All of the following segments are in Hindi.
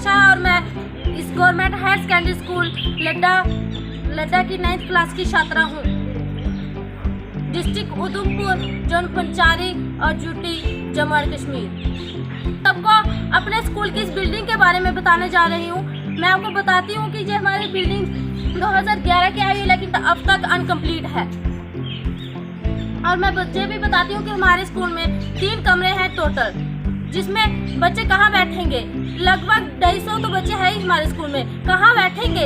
मनीषा और मैं इस government higher secondary school Ladda की 9th क्लास की छात्रा हूँ। डिस्ट्रिक्ट उधमपुर, जोन पंचारी और ड्यूटी जम्मू एंड कश्मीर। सबको अपने स्कूल की इस बिल्डिंग के बारे में बताने जा रही हूँ। मैं आपको बताती हूँ कि ये हमारी बिल्डिंग 2011 की आई है, लेकिन अब तक अनकम्प्लीट है। और मैं ये भी बताती हूँ कि हमारे स्कूल में 3 कमरे हैं टोटल, जिसमें बच्चे कहाँ बैठेंगे। लगभग 250 तो बच्चे हैं ही हमारे स्कूल में, कहाँ बैठेंगे।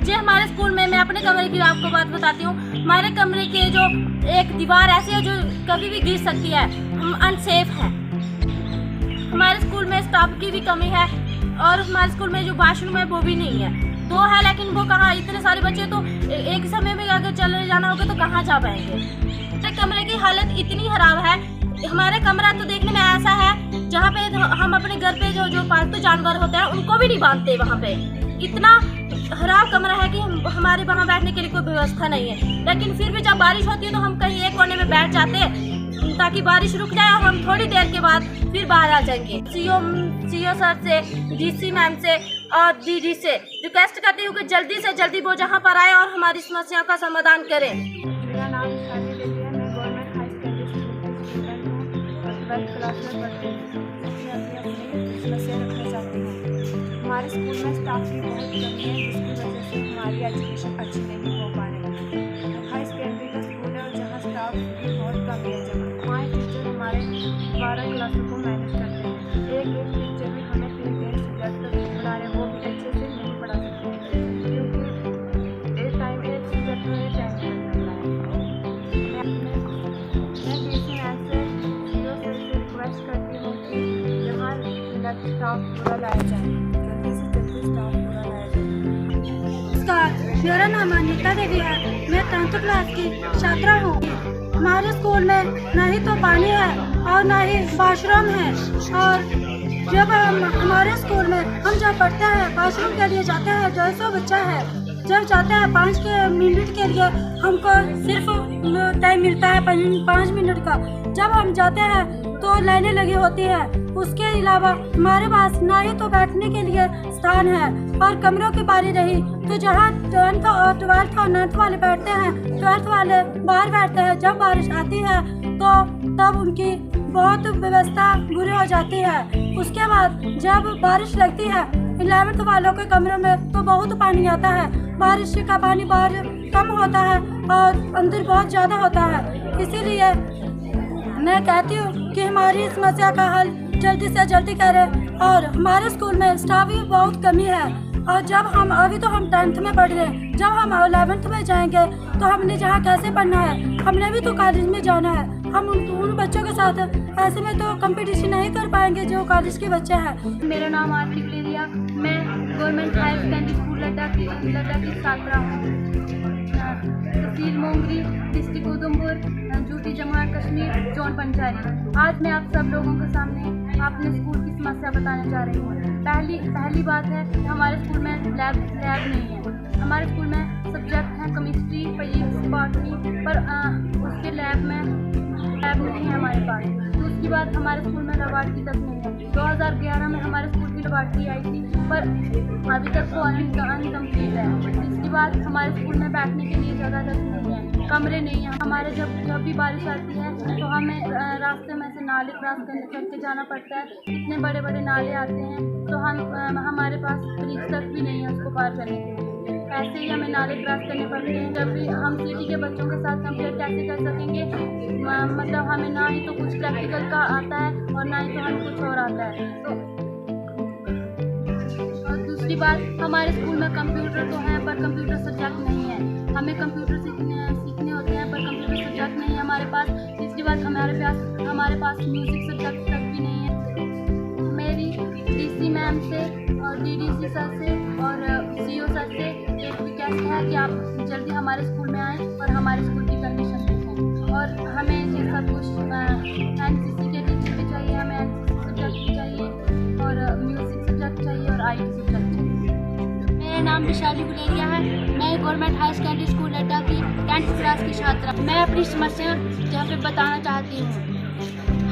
ये हमारे स्कूल में, मैं अपने कमरे की आपको बात बताती हूँ। हमारे कमरे के जो एक दीवार ऐसी है जो कभी भी गिर सकती है, हम अनसेफ हैं। हमारे स्कूल में स्टाफ की भी कमी है और हमारे स्कूल में जो वॉशरूम है वो भी नहीं है। 2 है, लेकिन वो कहाँ, इतने सारे बच्चे तो एक समय में अगर चले जाना होगा तो कहाँ जा पाएंगे। हमारे कमरे की हालत इतनी खराब है। हमारे कमरा तो देखने में ऐसा है जहाँ पे हम अपने घर पे जो पालतू जानवर होते हैं उनको भी नहीं बांधते। वहाँ पे इतना खराब कमरा है कि हमारे वहाँ बैठने के लिए कोई व्यवस्था नहीं है। लेकिन फिर भी जब बारिश होती है तो हम कहीं एक कोने में बैठ जाते हैं ताकि बारिश रुक जाए और हम थोड़ी देर के बाद फिर बाहर आ जाएंगे। सीओ सर से, डीसी मैम से और दीदी से रिक्वेस्ट करती हूँ कि जल्दी से जल्दी वो जहाँ पर आए और हमारी समस्या का समाधान करें। मेरा नाम शादी देवी है। मैं गवर्नमेंट हाई सेकेंडरी स्कूल की स्टूडेंट हूँ और 12th क्लास में पढ़ती हूँ। मैं अपनी समस्या रखना चाहती हूँ। हमारे स्कूल में स्टाफ की बहुत कमी है, जिसकी वजह से हमारी एजुकेशन अच्छी नहीं हो पा रही। हाई सेकेंडरी का स्कूल है और जहाँ स्टाफ की बहुत कमी है। जब वहाँ टीचर हमारे 12 क्लासों को मैनेज करते हैं। एक टीचर भी हमें 3 सब्जेक्ट पढ़ा रहे हैं, वो भी अच्छे से नहीं पढ़ा सकते क्योंकि एक सब्जेक्ट में टाइम लग रहा है। मैं डीसी मैम से सीओ सर से रिक्वेस्ट करती हूँ कि यहाँ स्टाफ पूरा लाया जाए, जल्दी से जल्दी स्टाफ पूरा लाया जाए। नमस्कार, मेरा नाम अनीता देवी है। मैं 10th क्लास की छात्रा हूँ। हमारे स्कूल में न ही तो पानी है और न ही वॉशरूम है। और जब हमारे स्कूल में हम जब पढ़ते हैं, वॉशरूम के लिए जाते हैं, 250 बच्चा है। जब जाते हैं 5 मिनट के लिए हमको सिर्फ टाइम मिलता है 5 मिनट का। जब हम जाते हैं तो लाइनें लगी होती है। उसके अलावा हमारे पास ना ही तो बैठने के लिए स्थान है और कमरों की बारी रही तो जहाँ 10th और 12th और 9th वाले बैठते हैं, 12th वाले बाहर बैठते हैं। जब बारिश आती है तो तब उनकी बहुत व्यवस्था बुरी हो जाती है। उसके बाद जब बारिश लगती है 11th वालों के कमरों में तो बहुत पानी आता है। बारिश का पानी बाहर कम होता है और अंदर बहुत ज़्यादा होता है। इसीलिए मैं कहती हूँ कि हमारी समस्या का हल जल्दी से जल्दी करें। और हमारे स्कूल में स्टाफ की बहुत कमी है। और जब हम अभी तो हम 10th में पढ़ रहे हैं, जब हम 11th में जाएंगे तो हमने जहाँ कैसे पढ़ना है, हमने भी तो कॉलेज में जाना है। हम उन बच्चों के साथ ऐसे में तो कंपटीशन नहीं कर पाएंगे जो कॉलेज के बच्चे हैं। मेरा नाम आरती गुलेरिया, मैं government higher secondary school Ladda की छात्रा हूँ। तहसील Mongri, district Udhampur, UT Jammu and Kashmir, zone Panchari. आज मैं आप सब लोगों के सामने अपने स्कूल की समस्या बताने जा रही हूँ। पहली बात है कि हमारे स्कूल में लैब नहीं है। हमारे स्कूल में सब्जेक्ट हैं केमिस्ट्री, फिजिक्स, बॉटनी, पर उसके लैब नहीं है हमारे पास। दूसरी बात, हमारे स्कूल में लेबॉरेटरी तक नहीं है। 2011 में हमारे स्कूल की लेबॉरेटरी आई थी, पर अभी तक वो अनकम्प्लीट है। इसके बाद हमारे स्कूल में बैठने के लिए जगह तक नहीं है, कमरे नहीं हैं। हमारे जब भी बारिश आती है तो हमें रास्ते में से नाले क्रॉस करके जाना पड़ता है। इतने बड़े बड़े नाले आते हैं तो हमारे पास ब्रिज तक भी नहीं है उसको पार करने के लिए। ऐसे ही हमें नाले क्रॉस करने पड़ते हैं। जब भी हम सिटी के बच्चों के साथ कंपेयर कैसे कर सकेंगे, मतलब हमें ना ही तो कुछ प्रैक्टिकल का आता है और ना ही तो हमें कुछ और आता है। तो और दूसरी बात, हमारे स्कूल में कंप्यूटर तो है पर कंप्यूटर सब्जेक्ट नहीं है। हमें कंप्यूटर सीखने होते हैं पर कंप्यूटर सब्जेक्ट नहीं है हमारे पास। तीसरी बात, हमारे पास म्यूज़िक सब्जेक्ट तक भी नहीं है। मेरी डीसी मैम से और डीडीसी सर से और सीओ सर से एक रिक्वेस्ट है कि आप जल्दी हमारे स्कूल में आएँ और हमारे स्कूल की कंडीशन देखें। और हमें ये सब कुछ एनसीसी के टीचर भी चाहिए, हमें एनसीसी सब्जेक्ट भी चाहिए और म्यूज़िक सब्जेक्ट चाहिए और IT सब्जेक्ट चाहिए। मेरा नाम विशाली गुलेरिया है। मैं government high secondary school Ladda की 10th क्लास की छात्रा। मैं अपनी समस्या यहाँ पे बताना चाहती हूँ।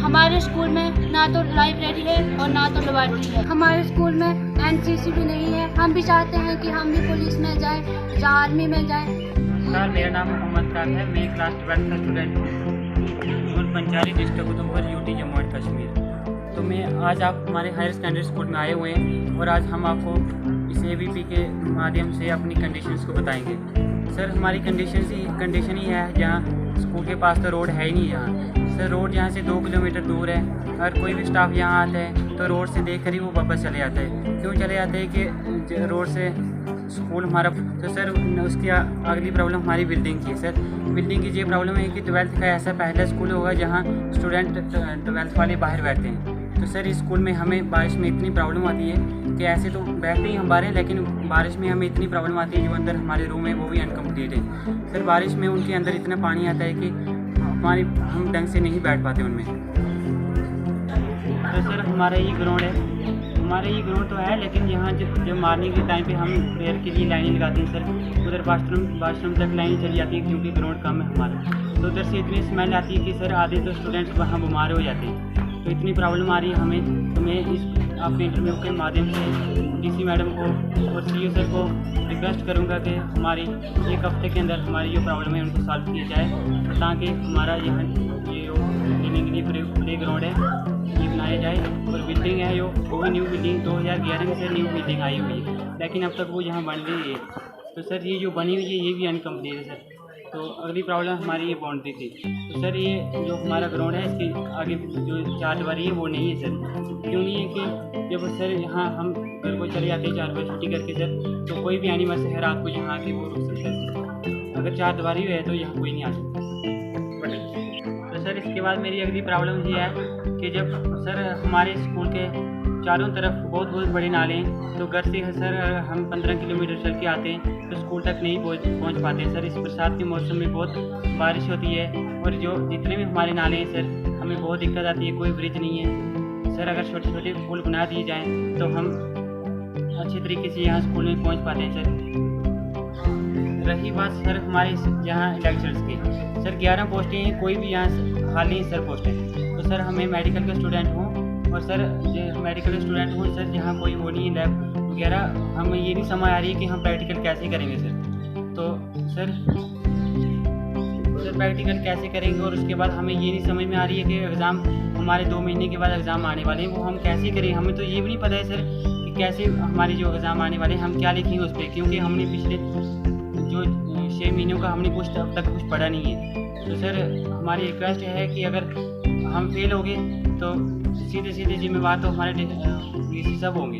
हमारे स्कूल में ना तो लाइब्रेरी है और ना तो लेबॉरेटरी है। हमारे स्कूल में एनसीसी भी नहीं है। हम भी चाहते हैं कि हम भी पुलिस में जाएं या आर्मी में जाएं। सर, मेरा नाम मोहम्मद काद है। मैं क्लास 12 का स्टूडेंट हूँ और Panchari district Udhampur UT Jammu and Kashmir. तो मैं आज आप हमारे हायर सेकेंडरी स्कूल में आए हुए हैं और आज हम आपको इस AVP के माध्यम से अपनी कंडीशंस को बताएंगे। सर, हमारी कंडीशन ही है जहाँ स्कूल के पास तो रोड है ही नहीं। यहाँ सर रोड यहाँ से 2 किलोमीटर दूर है। अगर कोई भी स्टाफ यहाँ आता है तो रोड से देख कर ही वो वापस चले जाता है। क्यों चले जाते हैं कि रोड से स्कूल हमारा। तो सर उसकी अगली प्रॉब्लम हमारी बिल्डिंग की है। सर बिल्डिंग की ये प्रॉब्लम है कि 12th का ऐसा पहला स्कूल होगा जहाँ स्टूडेंट 12th वाले बाहर बैठते हैं। तो सर इस स्कूल में हमें बारिश में इतनी प्रॉब्लम आती है कि ऐसे तो बैठते ही हम बाहर हैं, लेकिन बारिश में हमें इतनी प्रॉब्लम आती है जो अंदर हमारे रूम है वो भी अनकम्प्लीट है। सर बारिश में उनके अंदर इतना पानी आता है कि हम ढंग से नहीं बैठ पाते उनमें। तो सर हमारा ये ग्राउंड तो है, लेकिन यहाँ जब मॉर्निंग के टाइम पे हम प्रेयर के लिए लाइनें लगाते हैं सर, उधर वाशरूम तक लाइनें चली जाती है क्योंकि ग्राउंड कम है हमारा। तो उधर से इतनी स्मेल आती है कि सर आधे तो स्टूडेंट्स वहाँ बीमार हो जाते हैं। तो इतनी प्रॉब्लम आ रही है हमें। तो मैं इस अपने इंटरव्यू के माध्यम से DC मैडम को और CO सर को रिक्वेस्ट करूँगा कि हमारी एक हफ्ते के अंदर हमारी जो प्रॉब्लम है उनको सॉल्व किया जाए, ताकि हमारा यहाँ ये ट्रेनिंग के लिए प्ले ग्राउंड है ये बनाया जाए। और बिल्डिंग है वो भी न्यू बिल्डिंग 2011 में से न्यू बिल्डिंग आई हुई है, लेकिन अब तक वो यहाँ बन रही है। तो सर ये जो बनी हुई है ये भी अनकम्प्लीट है सर। तो अगली प्रॉब्लम हमारी ये बाउंड्री थी। तो सर ये जो हमारा ग्राउंड है इसकी आगे जो 4 दीवारी है वो नहीं है सर। क्यों नहीं है कि जब सर यहाँ हम घर को चले जाते हैं 4 बजे छुट्टी करके सर, तो कोई भी एनिमल है रात को यहाँ आके वो रुक सकता है। अगर 4 दीवारी है तो यहाँ कोई नहीं आ सकता। तो सर इसके बाद मेरी अगली प्रॉब्लम ये है कि जब सर हमारे स्कूल के चारों तरफ बहुत बड़े नाले हैं, तो घर से सर हम 15 किलोमीटर चल के आते हैं तो स्कूल तक नहीं पहुंच पाते सर। इस बरसात के मौसम में बहुत बारिश होती है और जो जितने भी हमारे नाले हैं सर हमें बहुत दिक्कत आती है। कोई ब्रिज नहीं है सर। अगर छोटे छोटे पुल बना दिए जाएँ तो हम अच्छे तरीके से यहाँ स्कूल में पहुँच पाते हैं सर। रही बात सर हमारे यहाँ लेक्चर्स की, सर 11 पोस्टें हैं, कोई भी यहाँ खाली सर पोस्ट है। तो सर हमें मेडिकल का स्टूडेंट हूँ और सर मेडिकल स्टूडेंट हूँ सर, यहाँ कोई वो नहीं है लैब वगैरह। हमें ये नहीं समझ आ रही है कि हम प्रैक्टिकल कैसे करेंगे सर। तो सर प्रैक्टिकल कैसे करेंगे और उसके बाद हमें ये नहीं समझ में आ रही है कि एग्ज़ाम हमारे 2 महीने के बाद एग्ज़ाम आने वाले हैं, वो हम कैसे करें। हमें तो ये भी नहीं पता है सर कि कैसे हमारी जो एग्ज़ाम आने वाले हैं हम क्या लिखेंगे उस पर, क्योंकि हमने पिछले जो 6 महीनों का हमने कुछ अब तक कुछ पढ़ा नहीं है। तो सर हमारी रिक्वेस्ट है कि अगर हम फेल हो गए तो सीधे जिम्मेवार तो हमारे DC सब होंगे।